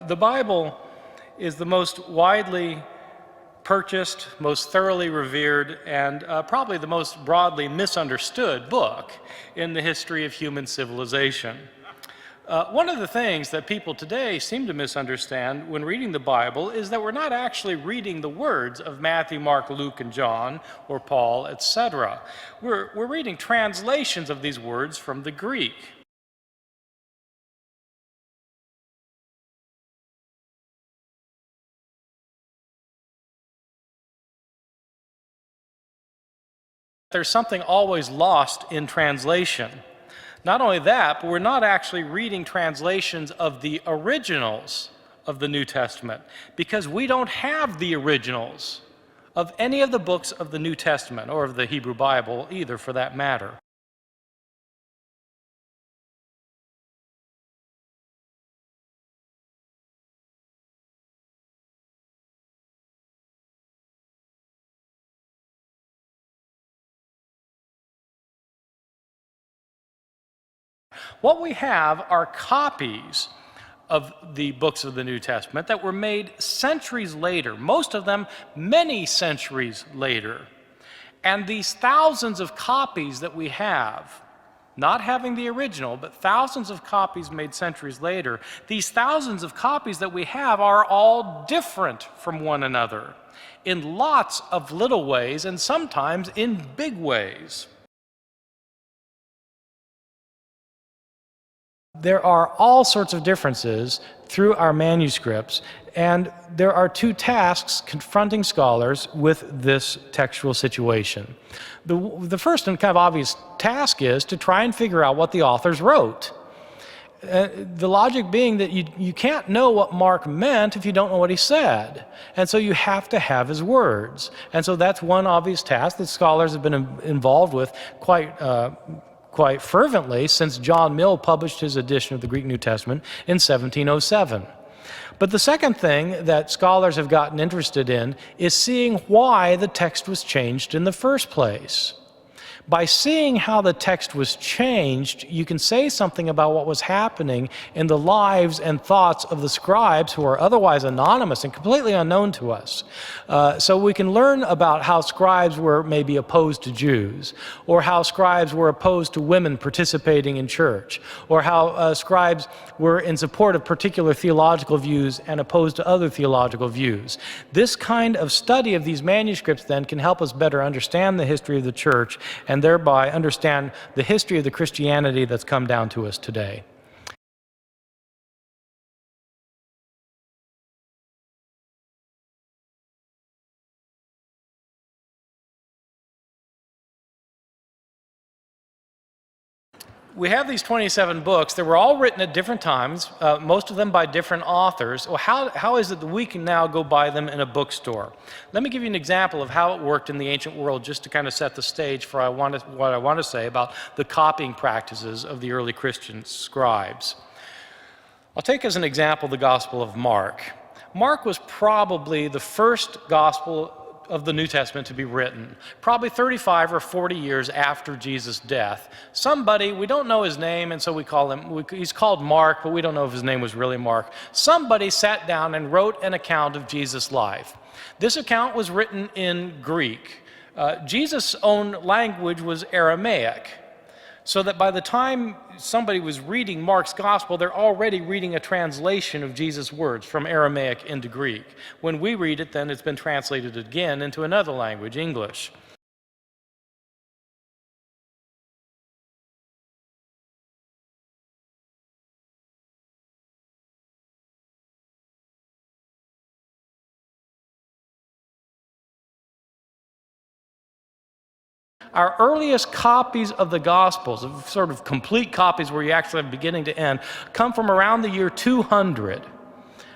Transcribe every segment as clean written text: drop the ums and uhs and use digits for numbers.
The Bible is the most widely purchased, most thoroughly revered, and probably the most broadly misunderstood book in the history of human civilization. One of the things that people today seem to misunderstand when reading the Bible is that we're not actually reading the words of Matthew, Mark, Luke, and John, or Paul, etc. We're reading translations of these words from the Greek. There's something always lost in translation. Not only that, but we're not actually reading translations of the originals of the New Testament because we don't have the originals of any of the books of the New Testament or of the Hebrew Bible either, for that matter. What we have are copies of the books of the New Testament that were made centuries later, most of them many centuries later. And these thousands of copies that we have, not having the original, but thousands of copies made centuries later, these thousands of copies that we have are all different from one another in lots of little ways and sometimes in big ways. There are all sorts of differences through our manuscripts, and there are two tasks confronting scholars with this textual situation. The first and kind of obvious task is to try and figure out what the authors wrote. The logic being that you can't know what Mark meant if you don't know what he said. And so you have to have his words. And so that's one obvious task that scholars have been involved with quite fervently since John Mill published his edition of the Greek New Testament in 1707. But the second thing that scholars have gotten interested in is seeing why the text was changed in the first place. By seeing how the text was changed, you can say something about what was happening in the lives and thoughts of the scribes who are otherwise anonymous and completely unknown to us. So we can learn about how scribes were maybe opposed to Jews, or how scribes were opposed to women participating in church, or how scribes were in support of particular theological views and opposed to other theological views. This kind of study of these manuscripts then can help us better understand the history of the church and thereby understand the history of the Christianity that's come down to us today. We have these 27 books that were all written at different times, most of them by different authors. Well, how is it that we can now go buy them in a bookstore? Let me give you an example of how it worked in the ancient world, just to kind of set the stage for what I want to say about the copying practices of the early Christian scribes. I'll take as an example the Gospel of Mark. Mark was probably the first gospel of the New Testament to be written, probably 35 or 40 years after Jesus' death. Somebody, we don't know his name, and so we call him, he's called Mark, but we don't know if his name was really Mark. Somebody sat down and wrote an account of Jesus' life. This account was written in Greek. Jesus' own language was Aramaic, so that by the time somebody was reading Mark's gospel, they're already reading a translation of Jesus' words from Aramaic into Greek. When we read it, then it's been translated again into another language, English. Our earliest copies of the Gospels, sort of complete copies where you actually have beginning to end, come from around the year 200.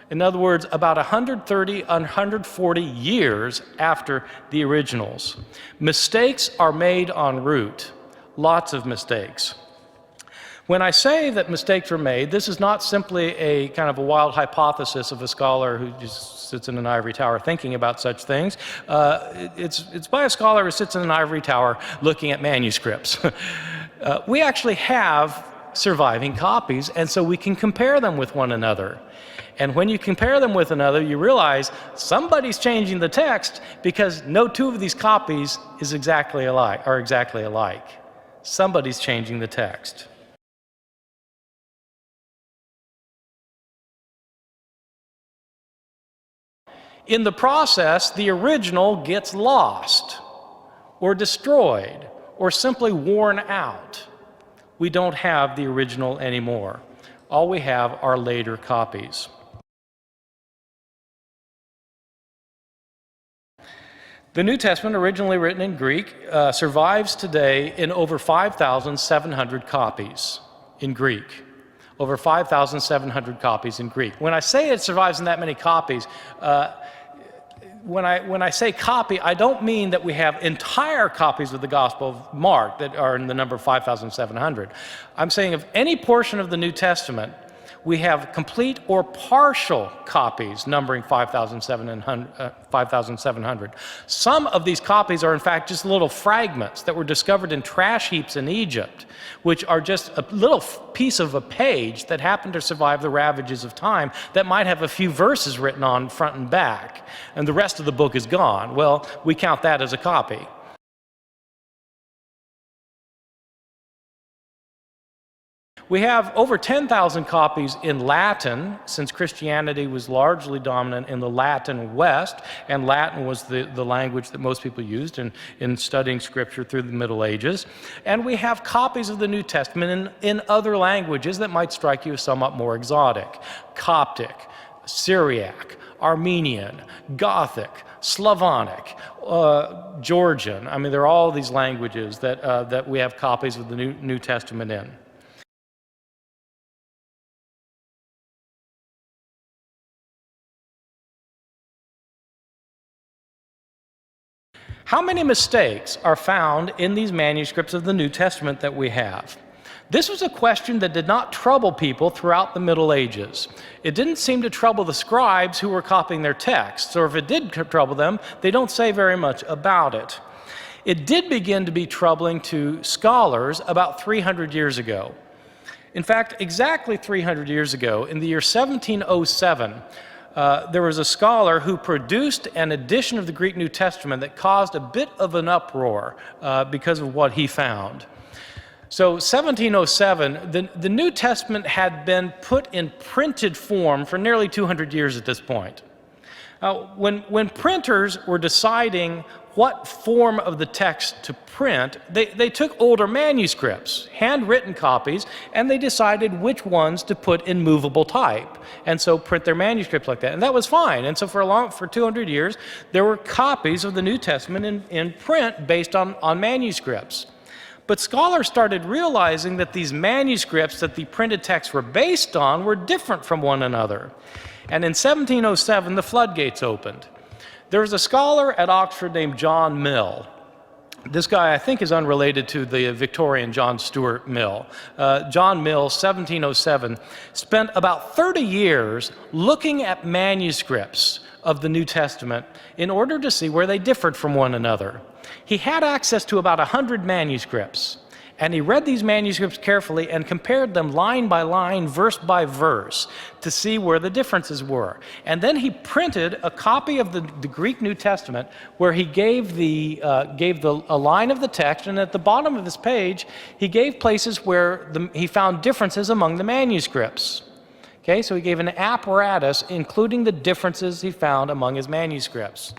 In other words, about 130, 140 years after the originals. Mistakes are made en route, lots of mistakes. When I say that mistakes were made, this is not simply a kind of a wild hypothesis of a scholar who just sits in an ivory tower thinking about such things. It's by a scholar who sits in an ivory tower looking at manuscripts. We actually have surviving copies, and so we can compare them with one another. And when you compare them with another, you realize somebody's changing the text because no two of these copies are exactly alike. Somebody's changing the text. In the process, the original gets lost or destroyed or simply worn out. We don't have the original anymore. All we have are later copies. The New Testament, originally written in Greek, survives today in over 5,700 copies in Greek. Over 5,700 copies in Greek. When I say it survives in that many copies, when I say copy, I don't mean that we have entire copies of the Gospel of Mark that are in the number 5,700. I'm saying of any portion of the New Testament, we have complete or partial copies numbering 5,700. Some of these copies are in fact just little fragments that were discovered in trash heaps in Egypt, which are just a little piece of a page that happened to survive the ravages of time that might have a few verses written on front and back, and the rest of the book is gone. Well, we count that as a copy. We have over 10,000 copies in Latin, since Christianity was largely dominant in the Latin West, and Latin was the language that most people used in studying Scripture through the Middle Ages. And we have copies of the New Testament in other languages that might strike you as somewhat more exotic: Coptic, Syriac, Armenian, Gothic, Slavonic, Georgian. I mean, there are all these languages that we have copies of the New Testament in. How many mistakes are found in these manuscripts of the New Testament that we have? This was a question that did not trouble people throughout the Middle Ages. It didn't seem to trouble the scribes who were copying their texts, or if it did trouble them, they don't say very much about it. It did begin to be troubling to scholars about 300 years ago. In fact, exactly 300 years ago, in the year 1707, there was a scholar who produced an edition of the Greek New Testament that caused a bit of an uproar because of what he found. So 1707, the New Testament had been put in printed form for nearly 200 years at this point. When printers were deciding what form of the text to print, they took older manuscripts, handwritten copies, and they decided which ones to put in movable type, and so print their manuscripts like that. And that was fine. And so for 200 years, there were copies of the New Testament in print based on manuscripts. But scholars started realizing that these manuscripts that the printed texts were based on were different from one another. And in 1707, the floodgates opened. There was a scholar at Oxford named John Mill. This guy, I think, is unrelated to the Victorian John Stuart Mill. John Mill, 1707, spent about 30 years looking at manuscripts of the New Testament in order to see where they differed from one another. He had access to about 100 manuscripts, and he read these manuscripts carefully and compared them line by line, verse by verse, to see where the differences were. And then he printed a copy of the Greek New Testament where he gave a line of the text, and at the bottom of this page, he gave places where he found differences among the manuscripts. Okay, so he gave an apparatus including the differences he found among his manuscripts.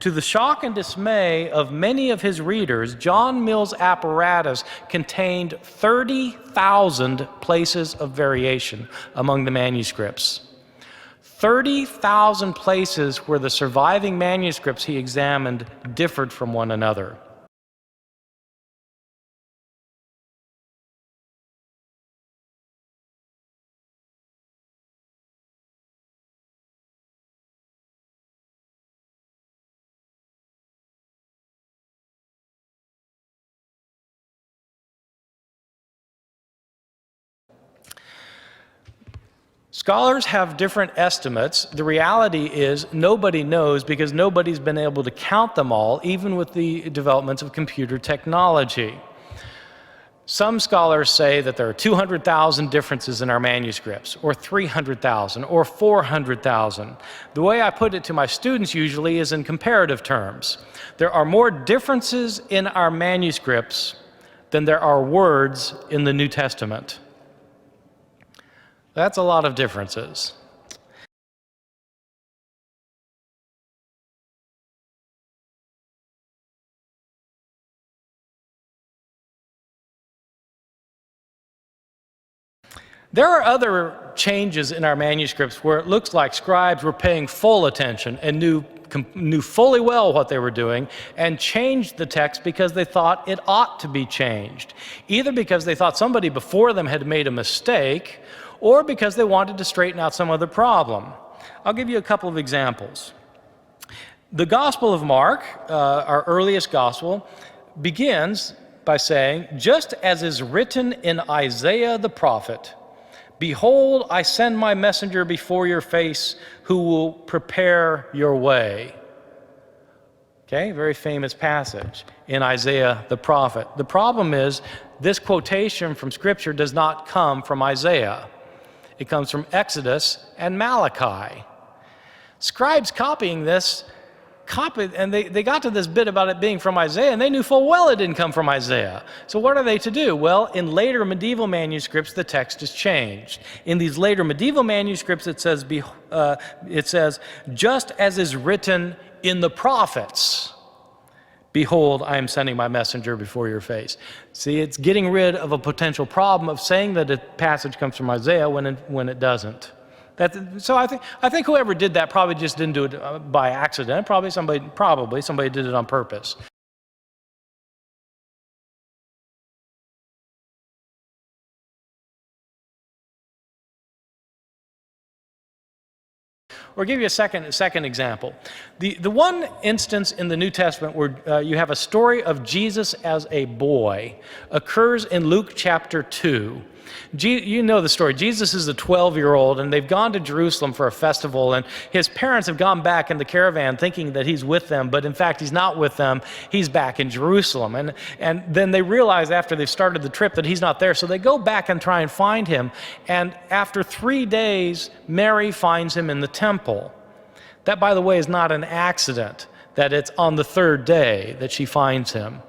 To the shock and dismay of many of his readers, John Mill's apparatus contained 30,000 places of variation among the manuscripts. 30,000 places where the surviving manuscripts he examined differed from one another. Scholars have different estimates. The reality is nobody knows because nobody's been able to count them all, even with the developments of computer technology. Some scholars say that there are 200,000 differences in our manuscripts, or 300,000, or 400,000. The way I put it to my students usually is in comparative terms. There are more differences in our manuscripts than there are words in the New Testament. That's a lot of differences. There are other changes in our manuscripts where it looks like scribes were paying full attention and knew fully well what they were doing and changed the text because they thought it ought to be changed, either because they thought somebody before them had made a mistake or because they wanted to straighten out some other problem. I'll give you a couple of examples. The Gospel of Mark, our earliest gospel, begins by saying, "Just as is written in Isaiah the prophet, behold, I send my messenger before your face who will prepare your way." Okay, very famous passage in Isaiah the prophet. The problem is this quotation from Scripture does not come from Isaiah. It comes from Exodus and Malachi. Scribes copying this and they got to this bit about it being from Isaiah, and they knew full well it didn't come from Isaiah. So what are they to do? Well, in later medieval manuscripts, the text is changed. In these later medieval manuscripts, it says, "Just as is written in the prophets, behold, I am sending my messenger before your face." See, it's getting rid of a potential problem of saying that a passage comes from Isaiah when it doesn't. So I think whoever did that probably just didn't do it by accident. Probably somebody did it on purpose. Or give you a second example. The one instance in the New Testament where you have a story of Jesus as a boy occurs in Luke chapter 2. You know the story. Jesus is a 12-year-old, and they've gone to Jerusalem for a festival, and his parents have gone back in the caravan thinking that he's with them, but in fact he's not with them. He's back in Jerusalem. And then they realize after they've started the trip that he's not there, so they go back and try and find him. And after 3 days, Mary finds him in the temple. That, by the way, is not an accident, that it's on the 3rd day that she finds him.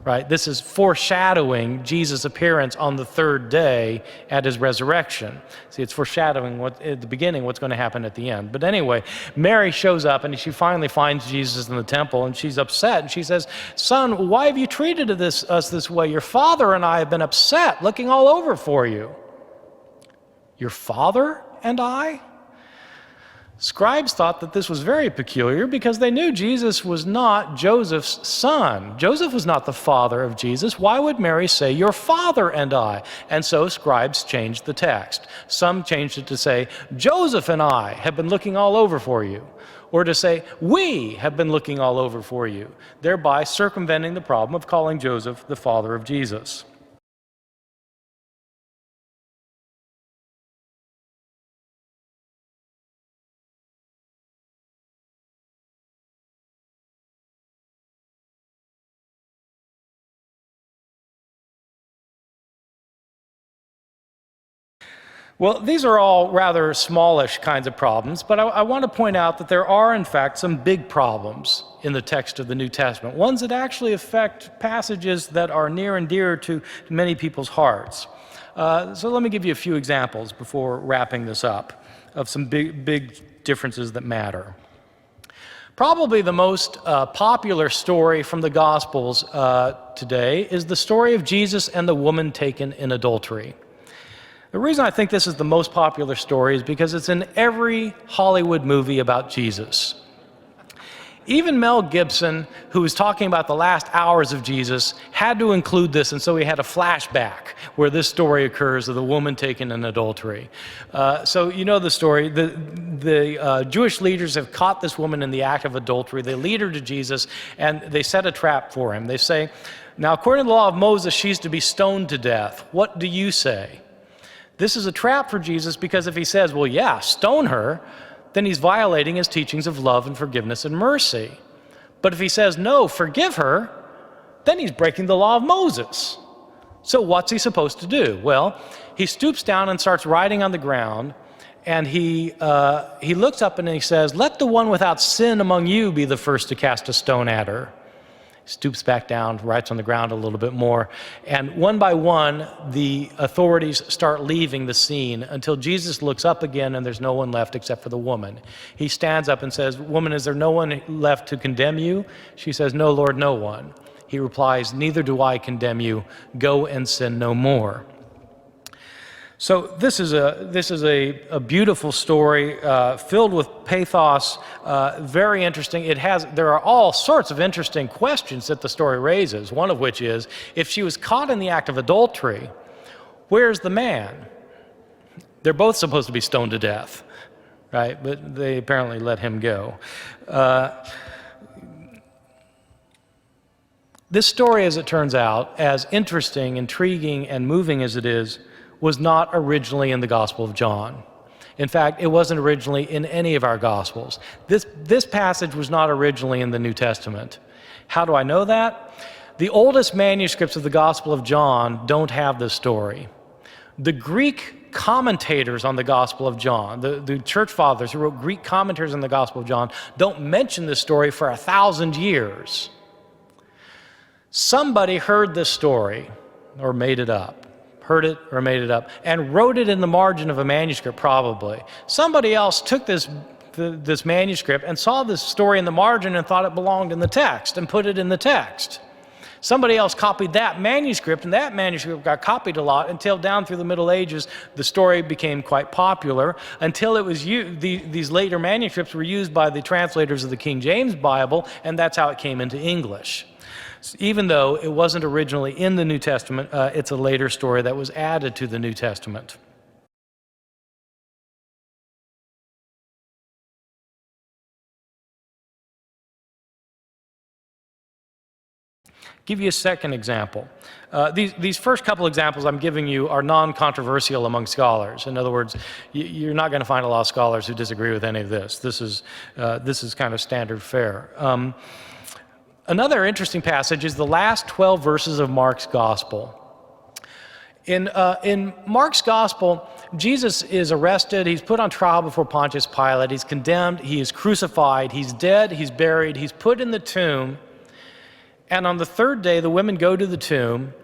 Right? This is foreshadowing Jesus' appearance on the 3rd day at his resurrection. See, it's foreshadowing at the beginning what's going to happen at the end. But anyway, Mary shows up and she finally finds Jesus in the temple, and she's upset. And she says, "Son, why have you treated us this way? Your father and I have been upset, looking all over for you." Your father and I? Scribes thought that this was very peculiar because they knew Jesus was not Joseph's son. Joseph was not the father of Jesus. Why would Mary say, "Your father and I"? And so scribes changed the text. Some changed it to say, "Joseph and I have been looking all over for you," or to say, "We have been looking all over for you," thereby circumventing the problem of calling Joseph the father of Jesus. Well, these are all rather smallish kinds of problems, but I want to point out that there are, in fact, some big problems in the text of the New Testament, ones that actually affect passages that are near and dear to many people's hearts. So let me give you a few examples before wrapping this up of some big differences that matter. Probably the most popular story from the Gospels today is the story of Jesus and the woman taken in adultery. The reason I think this is the most popular story is because it's in every Hollywood movie about Jesus. Even Mel Gibson, who was talking about the last hours of Jesus, had to include this, and so he had a flashback where this story occurs of the woman taken in adultery. So you know the story. The Jewish leaders have caught this woman in the act of adultery. They lead her to Jesus, and they set a trap for him. They say, "Now, according to the law of Moses, she's to be stoned to death. What do you say?" This is a trap for Jesus because if he says, "Well, yeah, stone her," then he's violating his teachings of love and forgiveness and mercy. But if he says, "No, forgive her," then he's breaking the law of Moses. So what's he supposed to do? Well, he stoops down and starts writing on the ground, and he looks up and he says, "Let the one without sin among you be the first to cast a stone at her." Stoops back down, writes on the ground a little bit more, and one by one, the authorities start leaving the scene until Jesus looks up again and there's no one left except for the woman. He stands up and says, "Woman, is there no one left to condemn you?" She says, "No, Lord, no one." He replies, "Neither do I condemn you. Go and sin no more." So this is a beautiful story filled with pathos, very interesting. There are all sorts of interesting questions that the story raises, one of which is, if she was caught in the act of adultery, where's the man? They're both supposed to be stoned to death, right? But they apparently let him go. This story, as it turns out, as interesting, intriguing, and moving as it is, was not originally in the Gospel of John. In fact, it wasn't originally in any of our Gospels. This passage was not originally in the New Testament. How do I know that? The oldest manuscripts of the Gospel of John don't have this story. The Greek commentators on the Gospel of John, the church fathers who wrote Greek commentaries on the Gospel of John, don't mention this story for 1,000 years. Somebody heard this story or made it up. Heard it or made it up, and wrote it in the margin of a manuscript, probably. Somebody else took this manuscript and saw this story in the margin and thought it belonged in the text and put it in the text. Somebody else copied that manuscript, and that manuscript got copied a lot until down through the Middle Ages, the story became quite popular, until it was these later manuscripts were used by the translators of the King James Bible, and that's how it came into English. Even though it wasn't originally in the New Testament, it's a later story that was added to the New Testament. Give you a second example. These first couple examples I'm giving you are non-controversial among scholars. In other words, you're not going to find a lot of scholars who disagree with any of this. This is kind of standard fare. Another interesting passage is the last 12 verses of Mark's Gospel. In Mark's Gospel, Jesus is arrested, he's put on trial before Pontius Pilate, he's condemned, he is crucified, he's dead, he's buried, he's put in the tomb, and on the third day the women go to the tomb,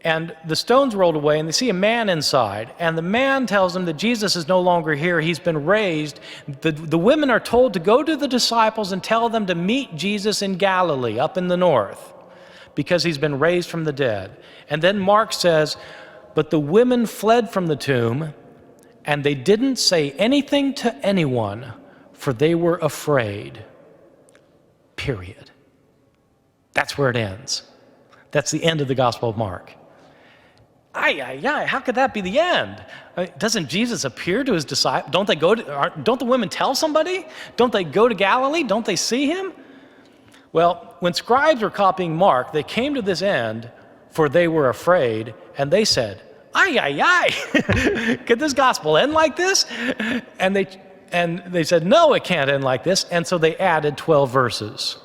and the stone's rolled away, and they see a man inside. And the man tells them that Jesus is no longer here. He's been raised. The women are told to go to the disciples and tell them to meet Jesus in Galilee, up in the north, because he's been raised from the dead. And then Mark says, "But the women fled from the tomb, and they didn't say anything to anyone, for they were afraid." Period. That's where it ends. That's the end of the Gospel of Mark. How could that be the end? Doesn't Jesus appear to his disciples? Don't the women tell somebody? Don't they go to Galilee? Don't they see him? Well, when scribes were copying Mark, they came to this end, for they were afraid, and they said, could this gospel end like this? And they said, no, it can't end like this, and so they added 12 verses.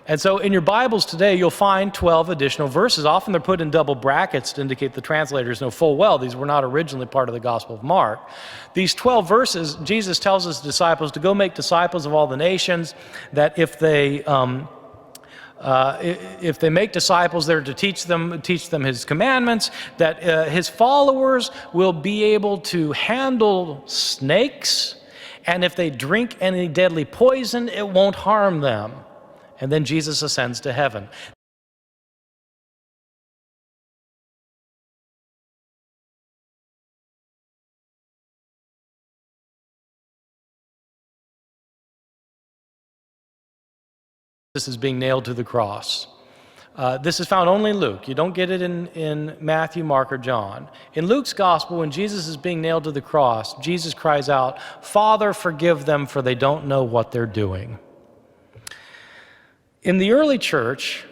And so in your Bibles today, you'll find 12 additional verses. Often they're put in double brackets to indicate the translators know full well these were not originally part of the Gospel of Mark. These 12 verses, Jesus tells his disciples to go make disciples of all the nations, that if they make disciples, they're to teach them his commandments, that his followers will be able to handle snakes, and if they drink any deadly poison, it won't harm them. And then Jesus ascends to heaven. This is being nailed to the cross. This is found only in Luke. You don't get it in Matthew, Mark, or John. In Luke's gospel, when Jesus is being nailed to the cross, Jesus cries out, "Father, forgive them, for they don't know what they're doing." In the early church,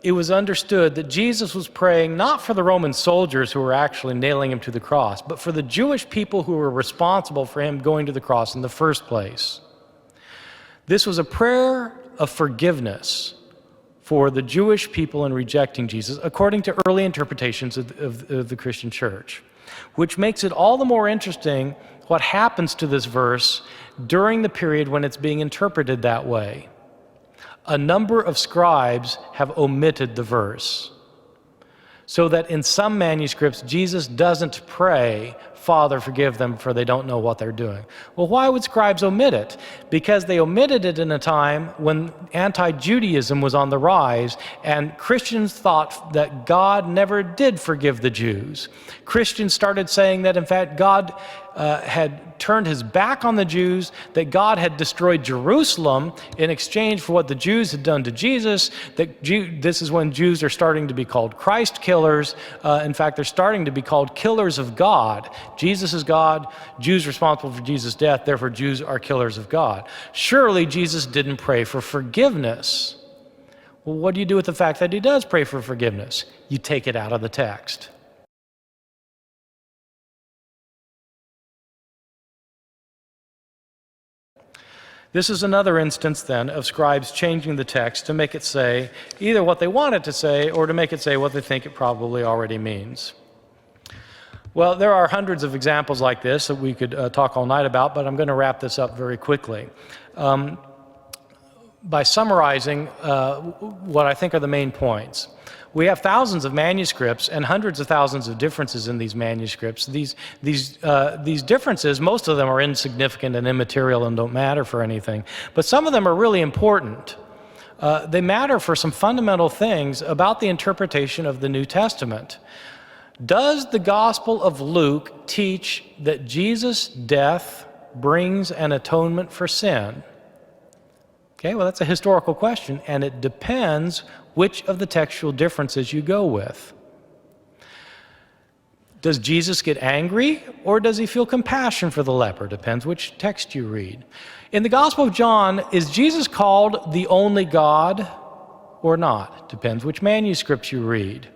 it was understood that Jesus was praying not for the Roman soldiers who were actually nailing him to the cross, but for the Jewish people who were responsible for him going to the cross in the first place. This was a prayer of forgiveness for the Jewish people in rejecting Jesus, according to early interpretations of the Christian church, which makes it all the more interesting what happens to this verse during the period when it's being interpreted that way. A number of scribes have omitted the verse, so that in some manuscripts, Jesus doesn't pray, "Father, forgive them, for they don't know what they're doing." Well, why would scribes omit it? Because they omitted it in a time when anti-Judaism was on the rise, and Christians thought that God never did forgive the Jews. Christians started saying that, in fact, God had turned his back on the Jews, that God had destroyed Jerusalem in exchange for what the Jews had done to Jesus, that this is when Jews are starting to be called Christ killers. In fact, they're starting to be called killers of God. Jesus is God, Jews responsible for Jesus' death, therefore Jews are killers of God. Surely Jesus didn't pray for forgiveness. Well, what do you do with the fact that he does pray for forgiveness? You take it out of the text. This is another instance, then, of scribes changing the text to make it say either what they want it to say or to make it say what they think it probably already means. Well, there are hundreds of examples like this that we could talk all night about, but I'm going to wrap this up very quickly. By summarizing what I think are the main points. We have thousands of manuscripts and hundreds of thousands of differences in these manuscripts. These differences, most of them are insignificant and immaterial and don't matter for anything, but some of them are really important. They matter for some fundamental things about the interpretation of the New Testament. Does the Gospel of Luke teach that Jesus' death brings an atonement for sin? Okay, well, that's a historical question, and it depends which of the textual differences you go with. Does Jesus get angry, or does he feel compassion for the leper? Depends which text you read. In the Gospel of John, is Jesus called the only God or not? Depends which manuscripts you read.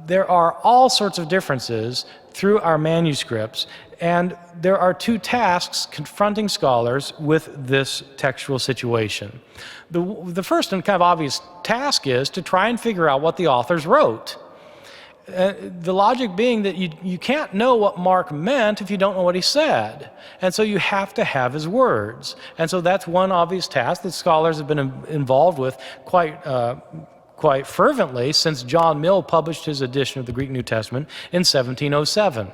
There are all sorts of differences through our manuscripts, and there are two tasks confronting scholars with this textual situation. The first and kind of obvious task is to try and figure out what the authors wrote. The logic being that you can't know what Mark meant if you don't know what he said. And so you have to have his words. And so that's one obvious task that scholars have been involved with quite fervently since John Mill published his edition of the Greek New Testament in 1707.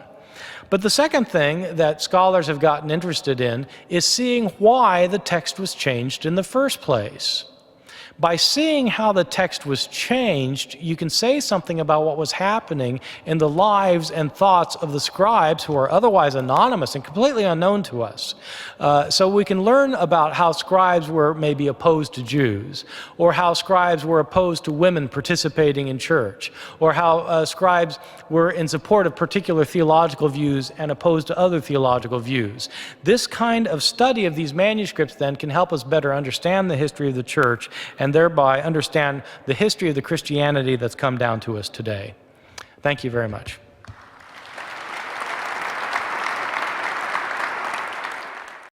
But the second thing that scholars have gotten interested in is seeing why the text was changed in the first place. By seeing how the text was changed, you can say something about what was happening in the lives and thoughts of the scribes who are otherwise anonymous and completely unknown to us. So we can learn about how scribes were maybe opposed to Jews, or how scribes were opposed to women participating in church, or how scribes were in support of particular theological views and opposed to other theological views. This kind of study of these manuscripts then can help us better understand the history of the church and thereby understand the history of the Christianity that's come down to us today. Thank you very much.